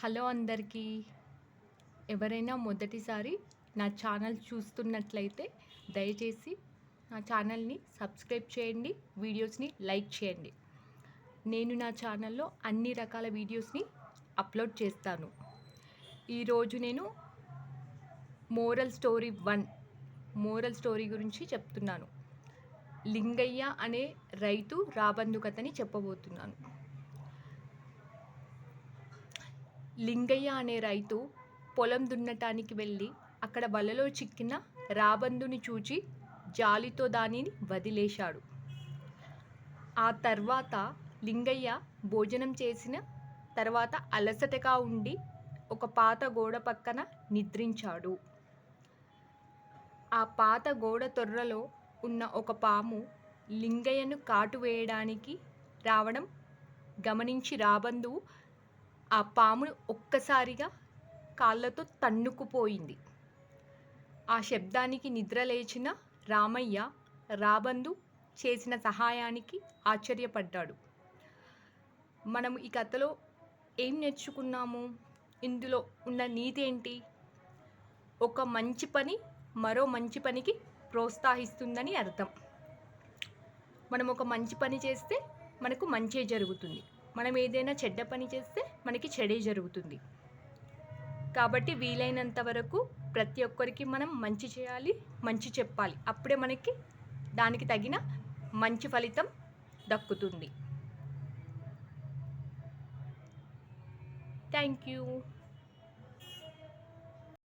Hello అందరికీ. ఎవరైనా మొదటిసారి నా ఛానల్ చూస్తున్నట్లయితే దయచేసి నా ఛానల్ని సబ్స్క్రైబ్ చేయండి, వీడియోస్ని లైక్ చేయండి. నేను నా ఛానల్లో అన్ని రకాల వీడియోస్ని అప్లోడ్ చేస్తాను. ఈరోజు నేను మోరల్ స్టోరీ గురించి చెప్తున్నాను. లింగయ్య అనే రైతు రాబందు కథని చెప్పబోతున్నాను. లింగయ్య అనే రైతు పొలం దున్నటానికి వెళ్ళి అక్కడ వలలో చిక్కిన రాబందుని చూచి జాలితో దానిని వదిలేశాడు. ఆ తర్వాత లింగయ్య భోజనం చేసిన తర్వాత అలసటగా ఉండి ఒక పాత గోడ పక్కన నిద్రించాడు. ఆ పాత గోడ తొర్రలో ఉన్న ఒక పాము లింగయ్యను కాటు వేయడానికి రావడం గమనించి రాబందువు ఆ పామును ఒక్కసారిగా కాళ్ళతో తన్నుకుపోయింది. ఆ శబ్దానికి నిద్రలేచిన రామయ్య రాబందు చేసిన సహాయానికి ఆశ్చర్యపడ్డాడు. మనం ఈ కథలో ఏం నేర్చుకున్నాము? ఇందులో ఉన్న నీతి ఏంటి? ఒక మంచి పని మరో మంచి పనికి ప్రోత్సహిస్తుందని అర్థం. మనం ఒక మంచి పని చేస్తే మనకు మంచే జరుగుతుంది. మనం ఏదైనా చెడ్డ పని చేస్తే మనకి చెడే జరుగుతుంది. కాబట్టి వీలైనంత వరకు ప్రతి ఒక్కరికి మనం మంచి చేయాలి, మంచి చెప్పాలి. అప్పుడే మనకి దానికి తగిన మంచి ఫలితం దక్కుతుంది. Thank you.